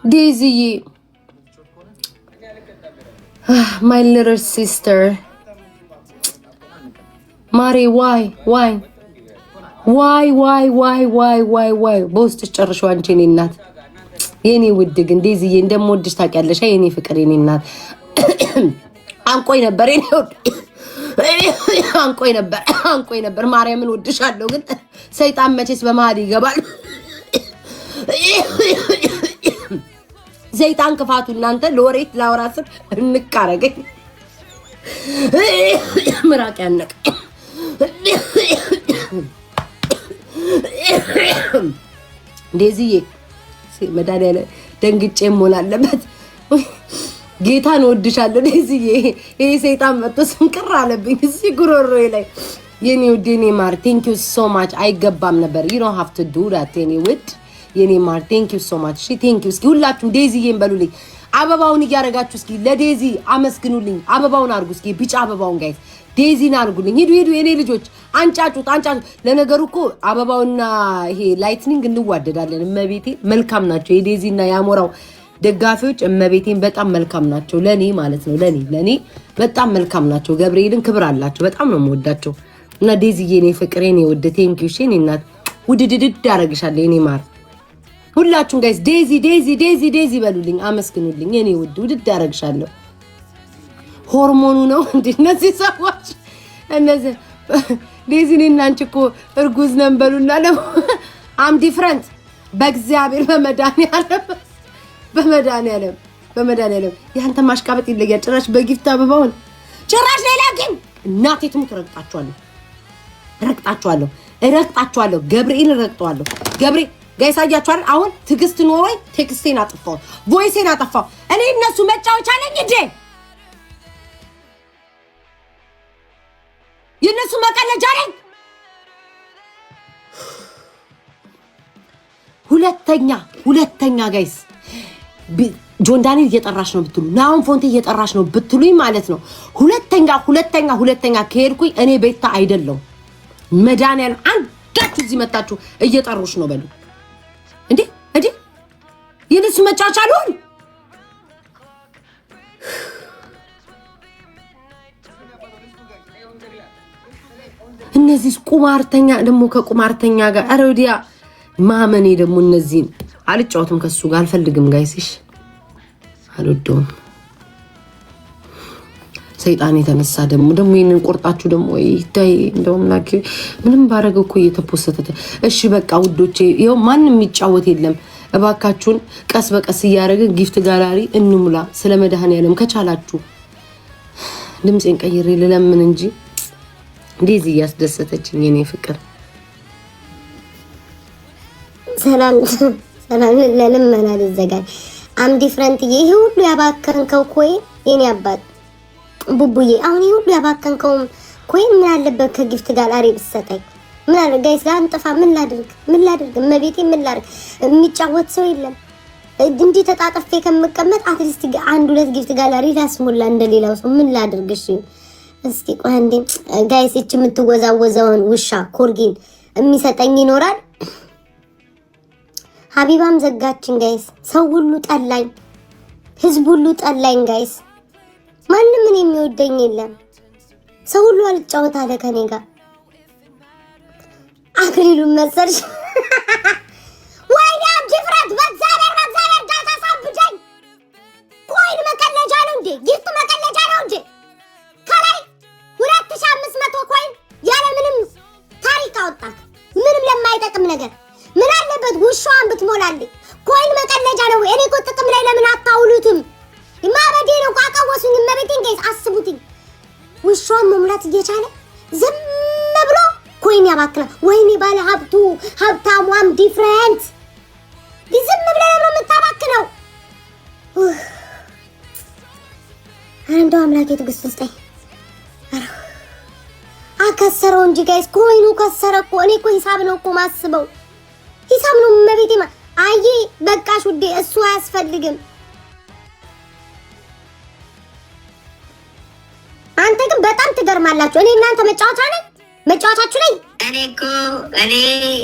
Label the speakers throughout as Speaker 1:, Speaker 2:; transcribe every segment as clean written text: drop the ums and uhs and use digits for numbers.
Speaker 1: Daisy, my little sister. Mari, why? Both ጨርሽው አንቺ እኔ እናት የኔ ውድ ግን ዴዚዬ እንደምወድሽ ታውቂያለሽ። የኔ ፍቅር የኔ እናት አንቆይ ነበር ማርያምን ወድሻለሁ። ግን ሰይጣን መቼስ በመሃል ይገባል። ሰይጣን ክፋቱ እናንተ ለወሬት ላወራስብ እንቃረገኝ ምራቅ ያነቀ ዴዚዬ መዳኒያለ ደንግጬ ሞላ አለበት። ጌታን ወድሻለሁ ዴዚዬ። ይሄ ሰይጣን መጥቶ ስንቅር አለብኝ እዚህ ጉሮሮዬ ላይ። የኔ ውድ የኔ ማር ቴንክ ዩ ሶ ማች። አይገባም ነበር you don't have to do that የኔ ውድ የኔ ማር ቴንክ ዩ ሶ ማች። እሺ ቴንክ ዩ። እስኪ ሁላችሁም ዴዚዬን በሉልኝ። አበባውን እያረጋችሁ እስኪ ለዴዚ አመስግኑልኝ። አበባውን አርጉ እስኪ ቢጫ አበባውን ጋይስ ዴዚን አርጉልኝ። ሂዱ የኔ ልጆች አንጫጩት። ለነገሩ እኮ አበባውና ይሄ ላይትኒንግ እንዋደዳለን። እመቤቴ መልካም ናቸው። የዴዚና ያሞራው ደጋፊዎች እመቤቴን በጣም መልካም ናቸው። ለኔ ማለት ነው ለኔ በጣም መልካም ናቸው። ገብርኤልን ክብር አላቸው። በጣም ነው የምወዳቸው። እና ዴዚዬ የኔ ፍቅር የኔ ወደ ቴንክ ዩ እኔ እናት ውድድድ አረግሻለሁ የኔ ማር። ሁላችሁም ጋይስ ዴዚ በሉልኝ፣ አመስግኑልኝ የኔ ውድድ አረግሻለሁ። ሆርሞኑ ነው እንዴ እነዚህ ሰዎች እነዚህ ዴዚ ነን አንቺ እኮ እርጉዝ ነን በሉና አም ዲፍረንት በእግዚአብሔር በመድኃኒዓለም ያንተ ማሽቃበጥ ይለያል። ጭራሽ በጊፍት አበባውን ጭራሽ ሌላ ግን እናቴ ትሙት ረግጣቸዋለሁ ገብርኤል ረግጠዋለሁ። ገብርኤል ጋይስ አያችኋል። አሁን ትግስት ኖሮኝ ቴክስቴን አጥፋው፣ ቮይሴን አጥፋው። እኔ እነሱ መጫወቻ ነኝ እንዴ? የነሱ መቀለጃ ነኝ? ሁለተኛ ጋይስ ጆን ዳንኤል እየጠራሽ ነው ብትሉ ናውን ፎንቴ እየጠራሽ ነው ብትሉኝ ማለት ነው። ሁለተኛ ከሄድኩኝ እኔ ቤታ አይደለም መድኃኒዓለም አንዳችሁ እዚህ መጣችሁ እየጠሩሽ ነው በሉ እንዴ የነሱ መጫወቻ አልሆን። እነዚህ ቁማርተኛ ደግሞ ከቁማርተኛ ጋር አሮዲያ ማመኔ ደግሞ እነዚህን አልጫወትም ከሱ ጋር አልፈልግም ጋይስሽ አልወደውም። ሰይጣን የተነሳ ደግሞ ይሄንን ቆርጣችሁ ደግሞ ይታይ እንደውም ላኪ ምንም ባረገው እኮ እየተፖሰተ። እሺ በቃ ውዶቼ ይሄው ማንንም የሚጫወት የለም። እባካችሁን ቀስ በቀስ እያደረግን ጊፍት ጋላሪ እንሙላ። ስለ መድኃኒዓለም ከቻላችሁ ድምጼን ቀይሬ ልለምን እንጂ ዴዚ ያስደሰተችኝ የኔ ፍቅር። ሰላም ለለምን አልዘጋጅ አም ዲፍረንት ይሄ ሁሉ ያባከንከው ኮይን የኔ አባት ቡቡዬ አሁን ይሄ ሁሉ ያባከንከው ኮይን ምን አለበት ከጊፍት ጋላሪ ብትሰጠኝ? ምን አለ ጋይስ ላንጠፋ ምን ላድርግ መቤቴ ምን ላድርግ? የሚጫወት ሰው የለም። እንዴ ተጣጣፌ ከመቀመጥ አትሊስት አንድ ሁለት ጊፍት ጋላሪ ላስሞላ እንደሌላው ሰው ምን ላድርግ? እሺ እስኪ ቆይ አንዴ ጋይስ እቺ የምትወዛወዘውን ውሻ ኮርጊን የሚሰጠኝ ይኖራል። ሀቢባም ዘጋችን ጋይስ። ሰው ሁሉ ጠላኝ፣ ህዝብ ሁሉ ጠላኝ ጋይስ። ማንም ምን የሚወደኝ የለም። ሰው ሁሉ አልጫወት አለ ከኔ ጋር። አክሊሉን መሰልሽ ወይኔ ዲፍረንት በእግዚአብሔር ዳታ ሳብጀኝ። ኮይን መቀለጃ ነው እንዴ? ጊፍት መቀለጃ ነው እንዴ? ከላይ 2500 ኮይን ያለ ምንም ታሪክ አወጣት፣ ምንም ለማይጠቅም ነገር። ምን አለበት ውሻዋን ብትሞላልኝ? ኮይን መቀለጃ ነው። እኔ እኮ ጥቅም ላይ ለምን አታውሉትም? ማበዴ ነው ቃቃወሱኝ። መቤቴን ጋይስ አስቡትኝ። ውሻዋን መሙላት እየቻለ ዝም ብሎ ኮይን ያባክላል። ወይኔ ባለ ሀብታሟም ዲፍረንት ዝም ብለህ ነው የምታባክነው። እንደው አምላኬ ትዕግስት ስጠኝ። አከሰረው እንጂ ጋይስ ኮይኑ ከሰረ እኮ። እኔ እኮ ሂሳብ ነው እኮ ማስበው፣ ሂሳብ ነው መቤቴ። አይ በቃሽ ውዴ እሱ አያስፈልግም። አንተ ግን በጣም ትገርማላችሁ። እኔ እናንተ መጫወቻችሁ ነኝ።
Speaker 2: እኔ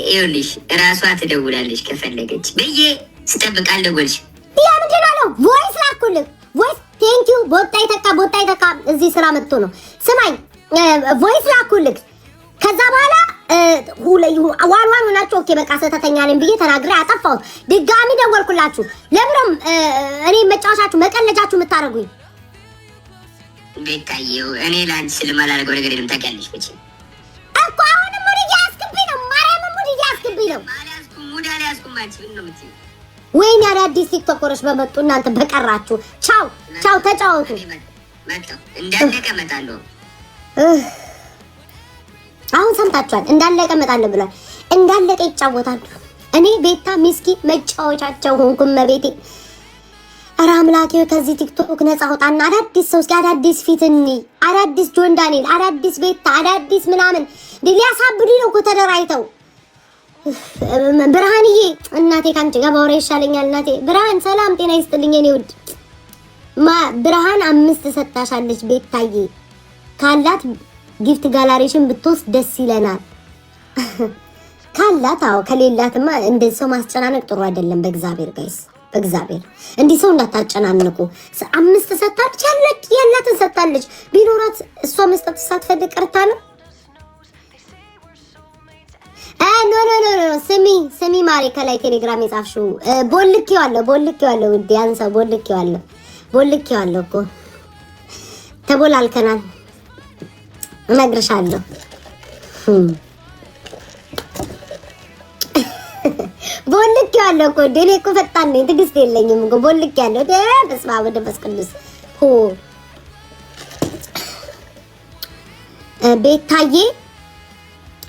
Speaker 2: ይኸውልሽ እራሷ ትደውላለች ከፈለገች ብዬ ስጠብቅ አልደወልሽ
Speaker 3: ያ ምንድን ነው? ቮይስ ላኩልህ። ቮይስ ቴንክ ዩ ቦታ ይተካ እዚህ ስራ መጥቶ ነው። ስማኝ ቮይስ ላኩልህ። ከዛ በኋላ ዋን ሆናችሁ ኦኬ በቃ ሰተተኛ ነኝ ብዬ ተናግሬ አጠፋሁት። ድጋሚ ደወልኩላችሁ። ለምንም እኔ መጫወቻችሁ መቀለጃችሁ የምታደርጉኝ
Speaker 2: ቤታዬው እኔ ላንቺ ስለማላደርገው ነገር የለም ታውቂያለሽ።
Speaker 3: እኮ አሁንም ሙድ እያስክብኝ ነው። ማርያምን ሙድ እያስክብኝ ነው።
Speaker 2: ሙድ አልያዝኩም። አንቺ ምን ነው የምትይው?
Speaker 3: ወይኔ አዳዲስ ቲክቶከሮች በመጡ እናንተ በቀራችሁ። ቻው ተጫወቱ።
Speaker 2: መጣሁ እንዳለቀ እመጣለሁ።
Speaker 3: አሁን ሰምታችኋል። እንዳለቀ እመጣለሁ ብሏል። እንዳለቀ ይጫወታሉ። እኔ ቤታ ሚስኪ መጫወቻቸው ሆንኩ። መቤቴ ኧረ አምላኬ ከዚህ ቲክቶክ ነፃ አውጣና አዳዲስ ሰው እስኪ አዳዲስ ፊትኒ አዳዲስ ጆን ዳንኤል አዳዲስ ቤታ አዳዲስ ምናምን ሊያሳብዱ ነው እኮ ተደራይተው። ብርሃንዬ እናቴ ካንቺ ጋር ባወራ ይሻለኛል። እናቴ ብርሃን ሰላም ጤና ይስጥልኝ። እኔ ውድ ብርሃን 5 ሰጣሻለች። ቤታዬ ካላት ጊፍት ጋላሪሽን ብትወስድ ደስ ይለናል። ካላት አዎ፣ ከሌላትማ እንደዚህ ሰው ማስጨናነቅ ጥሩ አይደለም። በእግዚአብሔር ጋይስ በእግዚአብሔር እንዲህ ሰው እንዳታጨናንቁ። 5 ሰጣለች ያላትን ሰጣለች። ቢኖራት እሷ መስጠት ሳትፈልግ ቀርታ ነው። ኖ ስሚ ማሪ ከላይ ቴሌግራም የጻፍሽው ቦልኬዋለሁ ውዴ አንሳ ቦልኬዋለሁ እኮ ተቦላልከናል። እነግርሻለሁ ቦልኬዋለሁ እኮ እኔ እኮ ፈጣን ነኝ፣ ትዕግስት የለኝም እኮ ቦልኬዋለሁ። በስመ አብ ወወልድ ወመንፈስ ቅዱስ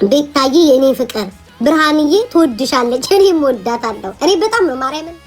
Speaker 3: ቤታዬ የኔ ፍቅር ብርሃንዬ ትወድሻለች። እኔም ወዳታለሁ። እኔ በጣም ነው ማርያምን